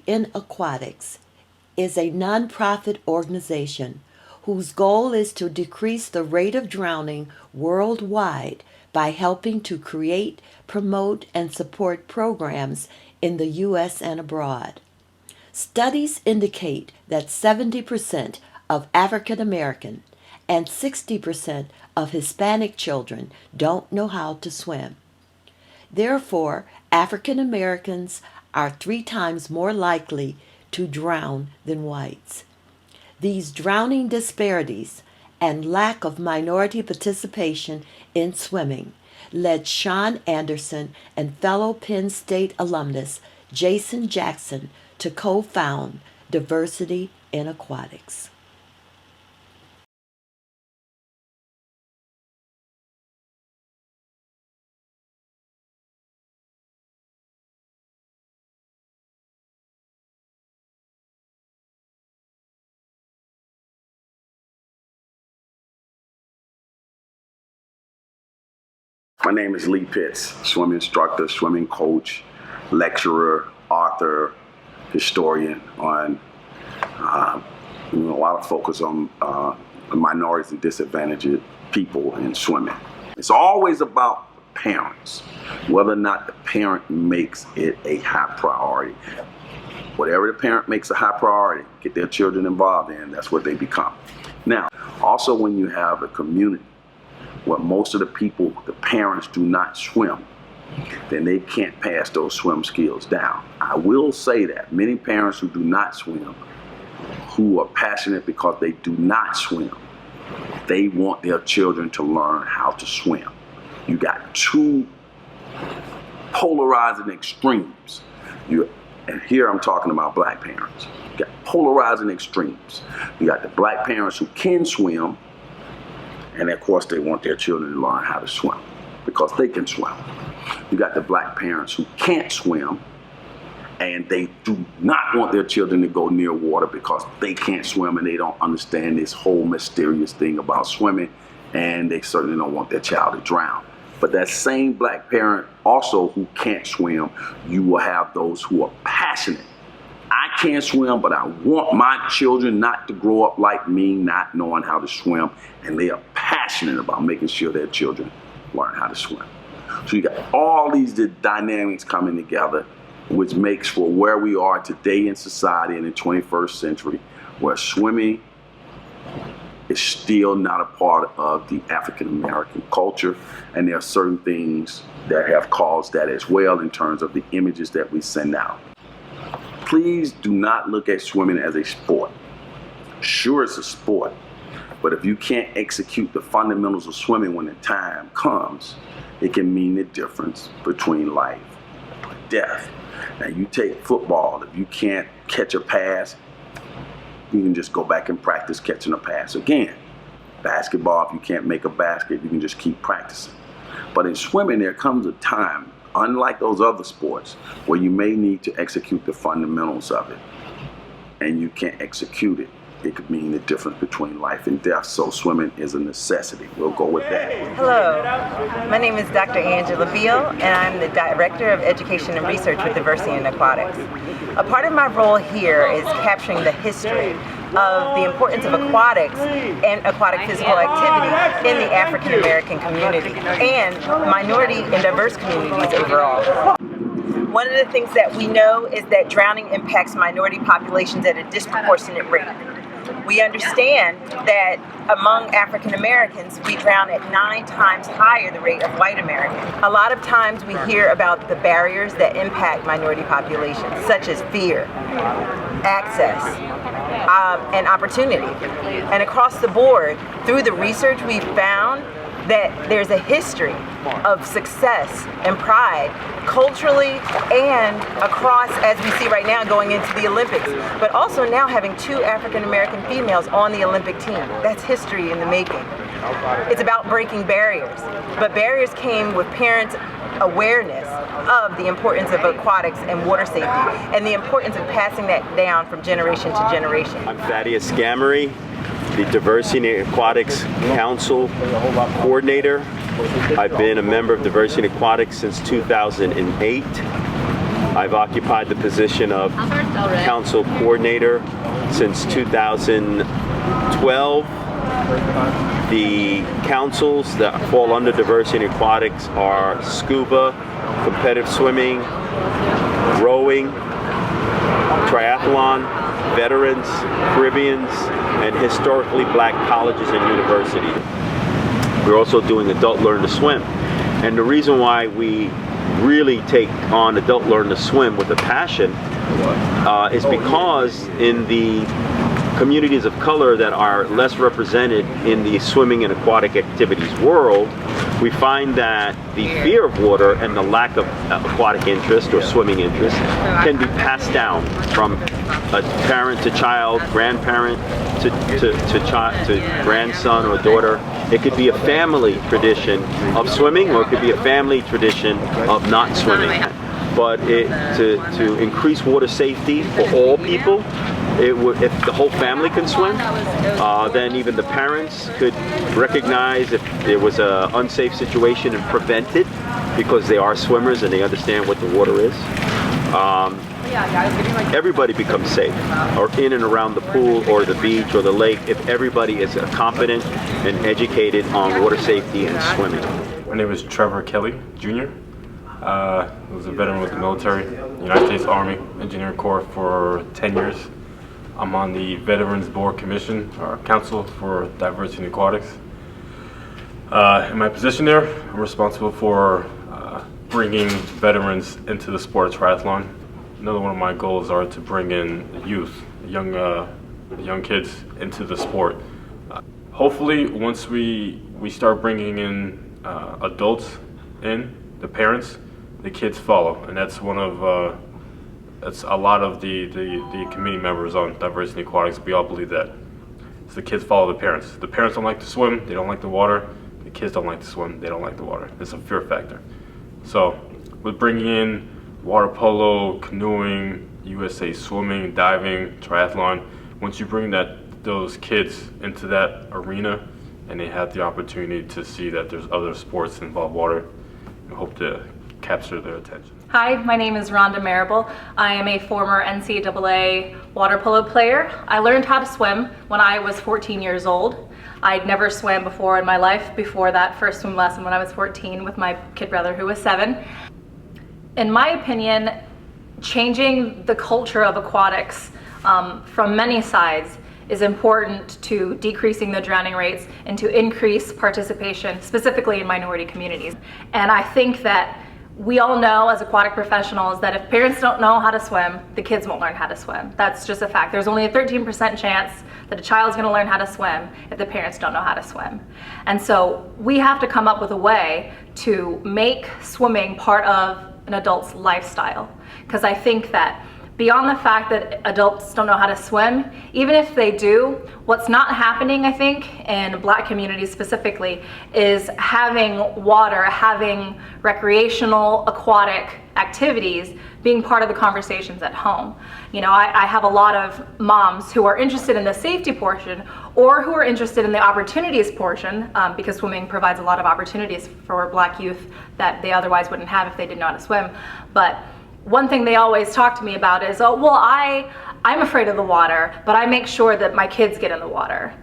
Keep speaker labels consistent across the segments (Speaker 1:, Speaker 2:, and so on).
Speaker 1: in Aquatics is a nonprofit organization whose goal is to decrease the rate of drowning worldwide by helping to create, promote, and support programs in the U.S. and abroad. Studies indicate that 70% of African American and 60% of Hispanic children don't know how to swim. Therefore, African Americans are 3 times more likely to drown than whites. These drowning disparities and lack of minority participation in swimming led Sean Anderson and fellow Penn State alumnus Jason Jackson to co-found Diversity in Aquatics.
Speaker 2: My name is Lee Pitts, swim instructor, swimming coach, lecturer, author, historian on a lot of focus on minorities and disadvantaged people in swimming. It's always about parents, whether or not the parent makes it a high priority. Whatever the parent makes a high priority, get their children involved in, that's what they become. Now, also when you have a community where most of the people, the parents, do not swim, then they can't pass those swim skills down. I will say that many parents who do not swim, who are passionate because they do not swim, they want their children to learn how to swim. You got 2 polarizing extremes. And here I'm talking about black parents. You got polarizing extremes. You got the black parents who can swim, and of course they want their children to learn how to swim because they can swim. You got the black parents who can't swim, and they do not want their children to go near water because they can't swim and they don't understand this whole mysterious thing about swimming, and they certainly don't want their child to drown. But that same black parent also who can't swim, you will have those who are passionate. I can't swim, but I want my children not to grow up like me, not knowing how to swim, and they are passionate about making sure their children learn how to swim. So you got all these dynamics coming together, which makes for where we are today in society in the 21st century, where swimming is still not a part of the African American culture, and there are certain things that have caused that as well in terms of the images that we send out. Please do not look at swimming as a sport. Sure, it's a sport, but if you can't execute the fundamentals of swimming when the time comes, it can mean the difference between life and death. Now you take football, if you can't catch a pass, you can just go back and practice catching a pass again. Basketball, if you can't make a basket, you can just keep practicing. But in swimming, there comes a time, unlike those other sports, where you may need to execute the fundamentals of it, and you can't execute it. It could mean the difference between life and death, so swimming is a necessity. We'll go with that.
Speaker 3: Hello, my name is Dr. Angela Beal, and I'm the Director of Education and Research with Diversity in Aquatics. A part of my role here is capturing the history of the importance of aquatics and aquatic physical activity in the African American community and minority and diverse communities overall. One of the things that we know is that drowning impacts minority populations at a disproportionate rate. We understand that among African Americans, we drown at 9 times higher the rate of white Americans. A lot of times we hear about the barriers that impact minority populations, such as fear, access, and opportunity. And across the board, through the research, we've found that there's a history of success and pride culturally and across, as we see right now, going into the Olympics, but also now having 2 African American females on the Olympic team. That's history in the making. It's about breaking barriers, but barriers came with parents' awareness of the importance of aquatics and water safety and the importance of passing that down from generation to generation.
Speaker 4: I'm Thaddeus Gamery, the Diversity in Aquatics Council Coordinator. I've been a member of Diversity in Aquatics since 2008. I've occupied the position of council coordinator since 2012. The councils that fall under diversity and aquatics are scuba, competitive swimming, rowing, triathlon, veterans, Caribbeans, and historically black colleges and universities. We're also doing adult learn to swim. And the reason why we really take on adult learn to swim with a passion is because in the communities of color that are less represented in the swimming and aquatic activities world, we find that the fear of water and the lack of aquatic interest or swimming interest can be passed down from a parent to child, grandparent to grandson or daughter. It could be a family tradition of swimming, or it could be a family tradition of not swimming. But to increase water safety for all people, if the whole family can swim, then even the parents could recognize if there was an unsafe situation and prevent it, because they are swimmers and they understand what the water is. Everybody becomes safe, or in and around the pool or the beach or the lake, if everybody is competent and educated on water safety and swimming.
Speaker 5: My name is Trevor Kelly, Jr. I was a veteran with the military, United States Army Engineering Corps for 10 years. I'm on the Veterans Board Commission, or Council for Diversity and Aquatics. In my position there, I'm responsible for bringing veterans into the sport of triathlon. Another one of my goals are to bring in youth, young kids into the sport. Hopefully, once we start bringing in adults in, the parents, the kids follow, and that's one of that's a lot of the committee members on diversity and aquatics. We all believe that. So the kids follow the parents. The parents don't like to swim, they don't like the water. The kids don't like to swim, they don't like the water. It's a fear factor. So with bringing in water polo, canoeing, USA swimming, diving, triathlon, once you bring those kids into that arena and they have the opportunity to see that there's other sports that involve water, we hope to capture their attention.
Speaker 6: Hi, my name is Rhonda Marable. I am a former NCAA water polo player. I learned how to swim when I was 14 years old. I'd never swam before in my life before that first swim lesson when I was 14 with my kid brother who was 7. In my opinion, changing the culture of aquatics from many sides is important to decreasing the drowning rates and to increase participation, specifically in minority communities. And I think that we all know as aquatic professionals that if parents don't know how to swim, the kids won't learn how to swim. That's just a fact. There's only a 13% chance that a child's gonna learn how to swim if the parents don't know how to swim. And so we have to come up with a way to make swimming part of an adult's lifestyle. Because I think that beyond the fact that adults don't know how to swim, even if they do, what's not happening, I think, in Black communities specifically, is having water, having recreational aquatic activities being part of the conversations at home. You know, I have a lot of moms who are interested in the safety portion or who are interested in the opportunities portion, because swimming provides a lot of opportunities for Black youth that they otherwise wouldn't have if they didn't know how to swim. But one thing they always talk to me about is, oh, well, I'm afraid of the water, but I make sure that my kids get in the water.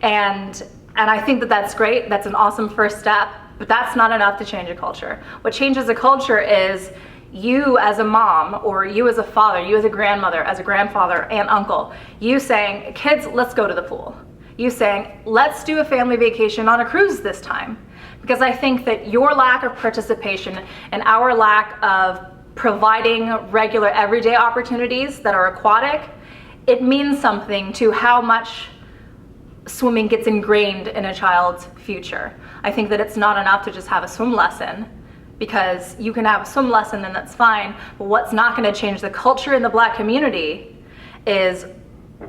Speaker 6: And I think that that's great. That's an awesome first step, but that's not enough to change a culture. What changes a culture is you as a mom, or you as a father, you as a grandmother, as a grandfather, aunt, uncle, you saying, kids, let's go to the pool. You saying, let's do a family vacation on a cruise this time. Because I think that your lack of participation and our lack of providing regular everyday opportunities that are aquatic, it means something to how much swimming gets ingrained in a child's future. I think that it's not enough to just have a swim lesson, because you can have a swim lesson and that's fine, but what's not going to change the culture in the Black community is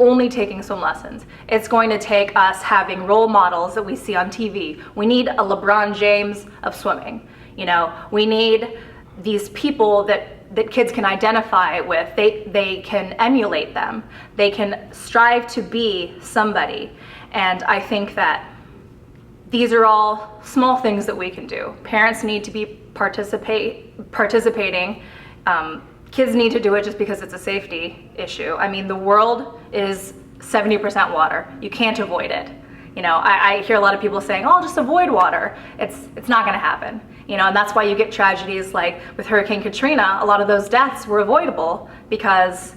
Speaker 6: only taking swim lessons. It's going to take us having role models that we see on TV. We need a LeBron James of swimming. You know, we need these people that kids can identify with. They can emulate them. They can strive to be somebody. And I think that these are all small things that we can do. Parents need to be participating. kids need to do it just because it's a safety issue. I mean, the world is 70% water. You can't avoid it. You know, I hear a lot of people saying, oh, just avoid water. It's not gonna happen. You know, and that's why you get tragedies like with Hurricane Katrina. A lot of those deaths were avoidable because,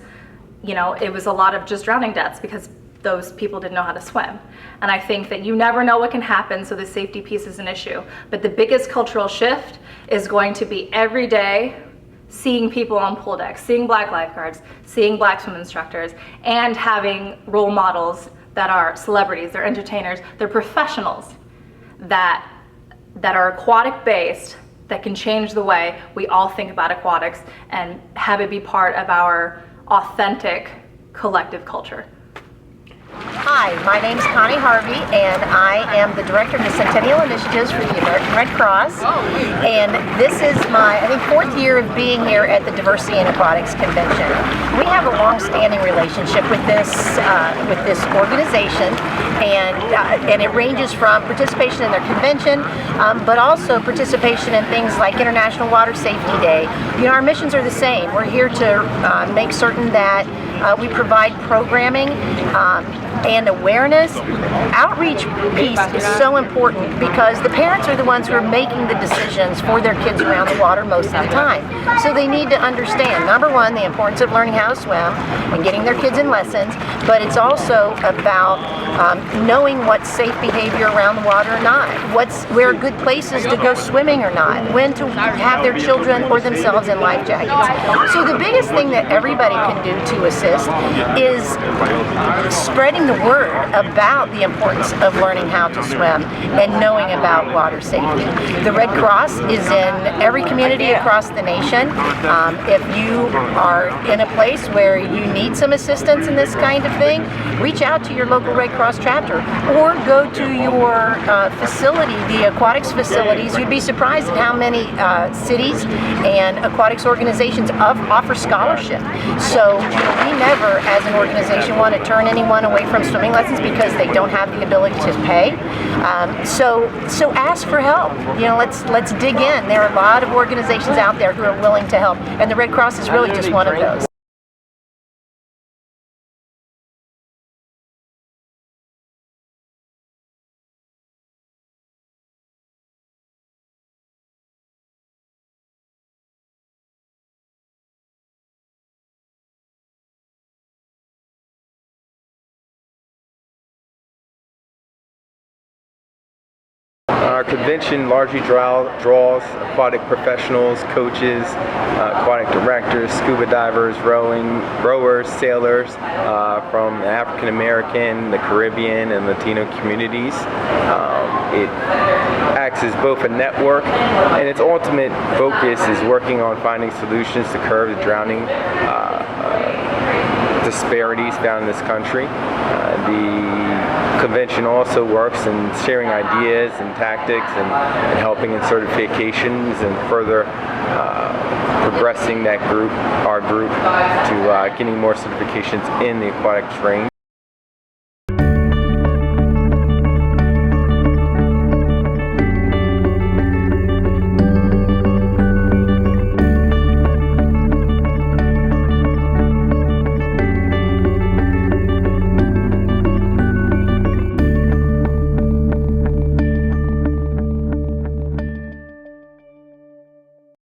Speaker 6: you know, it was a lot of just drowning deaths because those people didn't know how to swim. And I think that you never know what can happen, so the safety piece is an issue. But the biggest cultural shift is going to be every day seeing people on pool decks, seeing black lifeguards, seeing black swim instructors, and having role models that are celebrities, they're entertainers, they're professionals that are aquatic based, that can change the way we all think about aquatics and have it be part of our authentic collective culture.
Speaker 7: Hi, my name is Connie Harvey, and I am the Director of the Centennial Initiatives for the American Red Cross. And this is my, I think, 4th year of being here at the Diversity in Aquatics Convention. We have a long-standing relationship with this organization, and it ranges from participation in their convention, but also participation in things like International Water Safety Day. You know, our missions are the same. We're here to make certain that we provide programming and awareness. Outreach piece is so important because the parents are the ones who are making the decisions for their kids around the water most of the time. So they need to understand, number one, the importance of learning how to swim and getting their kids in lessons, but it's also about knowing what's safe behavior around the water or not, where are good places to go swimming or not, when to have their children or themselves in life jackets. So the biggest thing that everybody can do to assist is spreading the word about the importance of learning how to swim and knowing about water safety. The Red Cross is in every community across the nation. If you are in a place where you need some assistance in this kind of thing, reach out to your local Red Cross chapter or go to your facility, the aquatics facilities. You'd be surprised at how many cities and aquatics organizations offer scholarship. So we never, as an organization, want to turn anyone away from swimming lessons because they don't have the ability to pay. So ask for help. You know, let's dig in. There are a lot of organizations out there who are willing to help, and the Red Cross is really just one of those.
Speaker 8: Our convention largely draws aquatic professionals, coaches, aquatic directors, scuba divers, rowers, sailors from the African American, the Caribbean, and Latino communities. It acts as both a network, and its ultimate focus is working on finding solutions to curb the drowning disparities found in this country. The convention also works in sharing ideas and tactics and helping in certifications and further progressing our group to getting more certifications in the aquatics range.